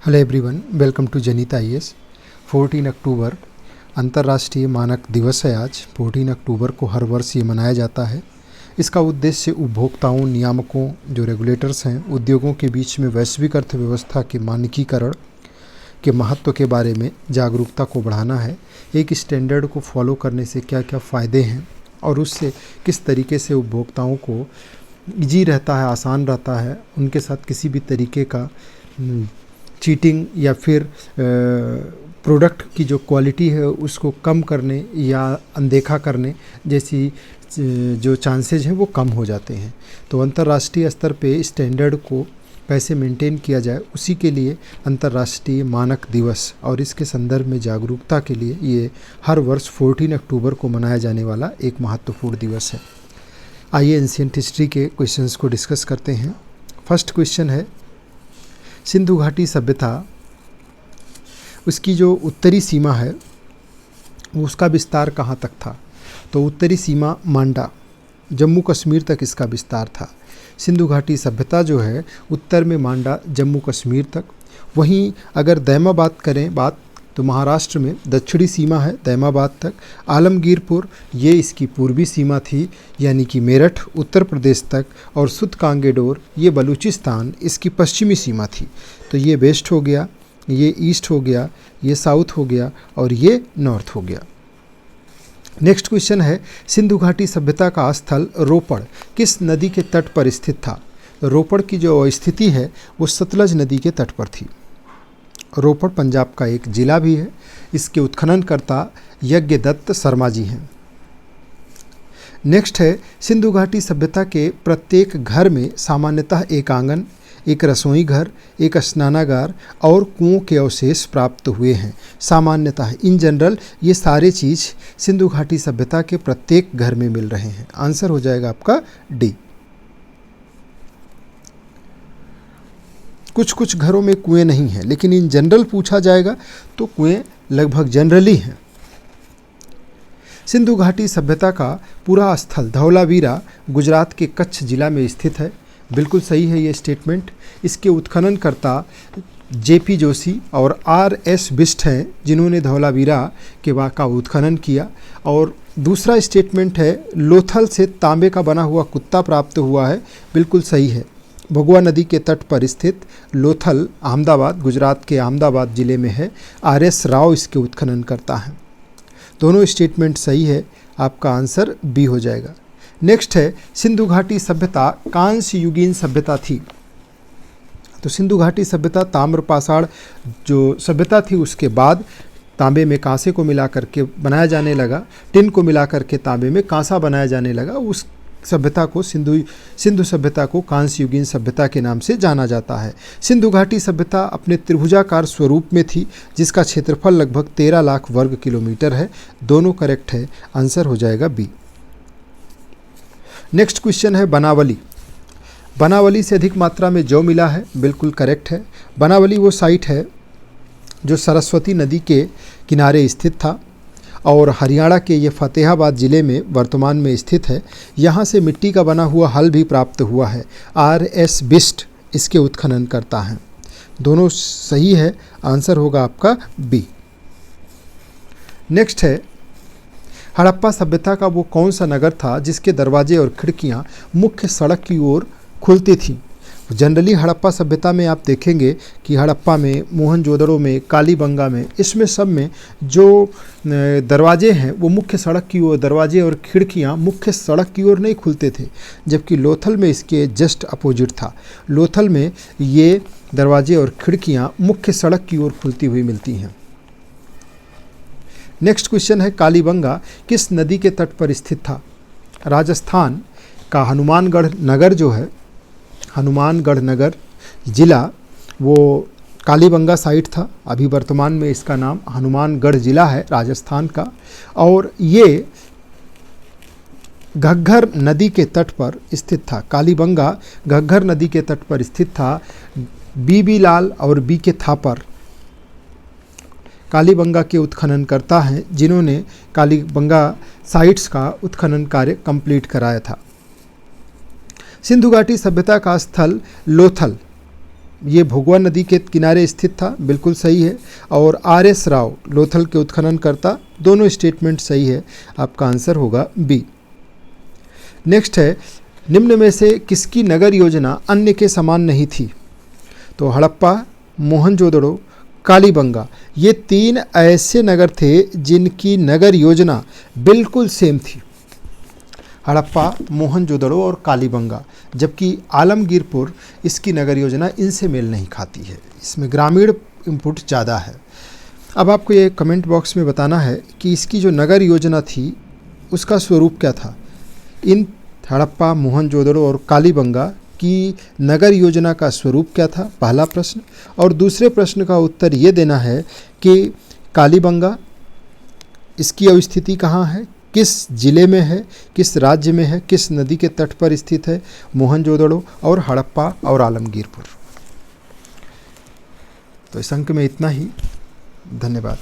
Hello everyone, welcome to जनित IAS. 14 अक्टूबर अंतर्राष्ट्रीय मानक दिवस है। आज 14 अक्टूबर को हर वर्ष ये मनाया जाता है। इसका उद्देश्य उपभोक्ताओं, नियामकों, जो रेगुलेटर्स हैं, उद्योगों के बीच में वैश्विक अर्थव्यवस्था के मानकीकरण के महत्व के बारे में जागरूकता को बढ़ाना है। एक स्टैंडर्ड को फॉलो करने से क्या क्या फ़ायदे हैं और उससे किस तरीके से उपभोक्ताओं को ईजी रहता है, आसान रहता है, उनके साथ किसी भी तरीके का चीटिंग या फिर प्रोडक्ट की जो क्वालिटी है उसको कम करने या अनदेखा करने जैसी जो चांसेज हैं वो कम हो जाते हैं। तो अंतर्राष्ट्रीय स्तर पे स्टैंडर्ड को कैसे मेंटेन किया जाए, उसी के लिए अंतर्राष्ट्रीय मानक दिवस और इसके संदर्भ में जागरूकता के लिए ये हर वर्ष 14 अक्टूबर को मनाया जाने वाला एक महत्वपूर्ण दिवस है। आइए एंशिएंट हिस्ट्री के क्वेश्चंस को डिस्कस करते हैं। फर्स्ट क्वेश्चन है, सिंधु घाटी सभ्यता, उसकी जो उत्तरी सीमा है उसका विस्तार कहाँ तक था? तो उत्तरी सीमा मांडा, जम्मू कश्मीर तक इसका विस्तार था। सिंधु घाटी सभ्यता जो है उत्तर में मांडा, जम्मू कश्मीर तक। वहीं अगर दैमाबाद करें बात, तो महाराष्ट्र में दक्षिणी सीमा है दैमाबाद तक। आलमगीरपुर ये इसकी पूर्वी सीमा थी, यानी कि मेरठ उत्तर प्रदेश तक, और सुत कांगेडोर ये बलूचिस्तान इसकी पश्चिमी सीमा थी। तो ये वेस्ट हो गया, ये ईस्ट हो गया, ये साउथ हो गया और ये नॉर्थ हो गया। नेक्स्ट क्वेश्चन है, सिंधु घाटी सभ्यता का स्थल रोपड़ किस नदी के तट पर स्थित था? रोपड़ की जो स्थिति है वो सतलज नदी के तट पर थी। रोपड़ पंजाब का एक जिला भी है। इसके उत्खननकर्ता यज्ञदत्त शर्मा जी हैं। नेक्स्ट है, सिंधु घाटी सभ्यता के प्रत्येक घर में सामान्यतः एक आंगन, एक रसोई घर, एक स्नानागार और कुओं के अवशेष प्राप्त हुए हैं। सामान्यतः, इन जनरल, ये सारे चीज़ सिंधु घाटी सभ्यता के प्रत्येक घर में मिल रहे हैं। आंसर हो जाएगा आपका डी। कुछ कुछ घरों में कुएं नहीं हैं, लेकिन इन जनरल पूछा जाएगा तो कुएं लगभग जनरली हैं। सिंधु घाटी सभ्यता का पूरा स्थल धौलावीरा गुजरात के कच्छ जिला में स्थित है। बिल्कुल सही है ये स्टेटमेंट। इसके उत्खननकर्ता जेपी जोशी और आर.एस. बिष्ट हैं, जिन्होंने धौलावीरा के का उत्खनन किया। और दूसरा स्टेटमेंट है, लोथल से तांबे का बना हुआ कुत्ता प्राप्त हुआ है। बिल्कुल सही है। भगवा नदी के तट पर स्थित लोथल अहमदाबाद, गुजरात के अहमदाबाद ज़िले में है। आर.एस. राव इसके उत्खनन करता है। दोनों स्टेटमेंट सही है, आपका आंसर बी हो जाएगा। नेक्स्ट है, सिंधु घाटी सभ्यता कांस्य युगीन सभ्यता थी। तो सिंधु घाटी सभ्यता ताम्रपाषाण जो सभ्यता थी, उसके बाद तांबे में कांसे को मिला करके बनाया जाने लगा, टिन को मिला करके तांबे में कांसा बनाया जाने लगा। उस सभ्यता को सिंधु सभ्यता को कांस्य युगीन सभ्यता के नाम से जाना जाता है। सिंधु घाटी सभ्यता अपने त्रिभुजाकार स्वरूप में थी, जिसका क्षेत्रफल लगभग 13 लाख वर्ग किलोमीटर है। दोनों करेक्ट है, आंसर हो जाएगा बी। नेक्स्ट क्वेश्चन है, बनावली। बनावली से अधिक मात्रा में जौ मिला है। बिल्कुल करेक्ट है। बनावली वो साइट है जो सरस्वती नदी के किनारे स्थित था और हरियाणा के ये फतेहाबाद ज़िले में वर्तमान में स्थित है। यहाँ से मिट्टी का बना हुआ हल भी प्राप्त हुआ है। आर.एस. बिष्ट इसके उत्खनन करता है। दोनों सही है, आंसर होगा आपका बी। नेक्स्ट है, हड़प्पा सभ्यता का वो कौन सा नगर था जिसके दरवाजे और खिड़कियाँ मुख्य सड़क की ओर खुलती थीं? जनरली हड़प्पा सभ्यता में आप देखेंगे कि हड़प्पा में, मोहनजोदड़ो में, कालीबंगा में, इसमें सब में जो दरवाजे हैं वो मुख्य सड़क की ओर, दरवाजे और खिड़कियां मुख्य सड़क की ओर नहीं खुलते थे, जबकि लोथल में इसके जस्ट अपोजिट था। लोथल में ये दरवाजे और खिड़कियां मुख्य सड़क की ओर खुलती हुई मिलती हैं। नेक्स्ट क्वेश्चन है, कालीबंगा किस नदी के तट पर स्थित था? राजस्थान का हनुमानगढ़ नगर जो है, हनुमानगढ़ नगर जिला, वो कालीबंगा साइट था। अभी वर्तमान में इसका नाम हनुमानगढ़ जिला है राजस्थान का। और ये घग्गर नदी के तट पर स्थित था। कालीबंगा घग्गर नदी के तट पर स्थित था। बी लाल और बी के थापर कालीबंगा के उत्खनन करता हैं, जिन्होंने कालीबंगा साइट्स का उत्खनन कार्य कंप्लीट कराया था। सिंधु घाटी सभ्यता का स्थल लोथल ये भोगवा नदी के किनारे स्थित था, बिल्कुल सही है। और RS राव लोथल के उत्खननकर्ता, दोनों स्टेटमेंट सही है, आपका आंसर होगा बी। नेक्स्ट है, निम्न में से किसकी नगर योजना अन्य के समान नहीं थी? तो हड़प्पा, मोहनजोदड़ो, कालीबंगा, ये 3 ऐसे नगर थे जिनकी नगर योजना बिल्कुल सेम थी। हड़प्पा, मोहनजोदड़ो और कालीबंगा, जबकि आलमगीरपुर इसकी नगर योजना इनसे मेल नहीं खाती है, इसमें ग्रामीण इनपुट ज़्यादा है। अब आपको ये कमेंट बॉक्स में बताना है कि इसकी जो नगर योजना थी उसका स्वरूप क्या था। इन हड़प्पा, मोहनजोदड़ो और कालीबंगा की नगर योजना का स्वरूप क्या था, पहला प्रश्न। और दूसरे प्रश्न का उत्तर ये देना है कि कालीबंगा, इसकी अवस्थिति कहाँ है, किस जिले में है, किस राज्य में है, किस नदी के तट पर स्थित है, मोहनजोदड़ो और हड़प्पा और आलमगीरपुर। तो इस अंक में इतना ही। धन्यवाद।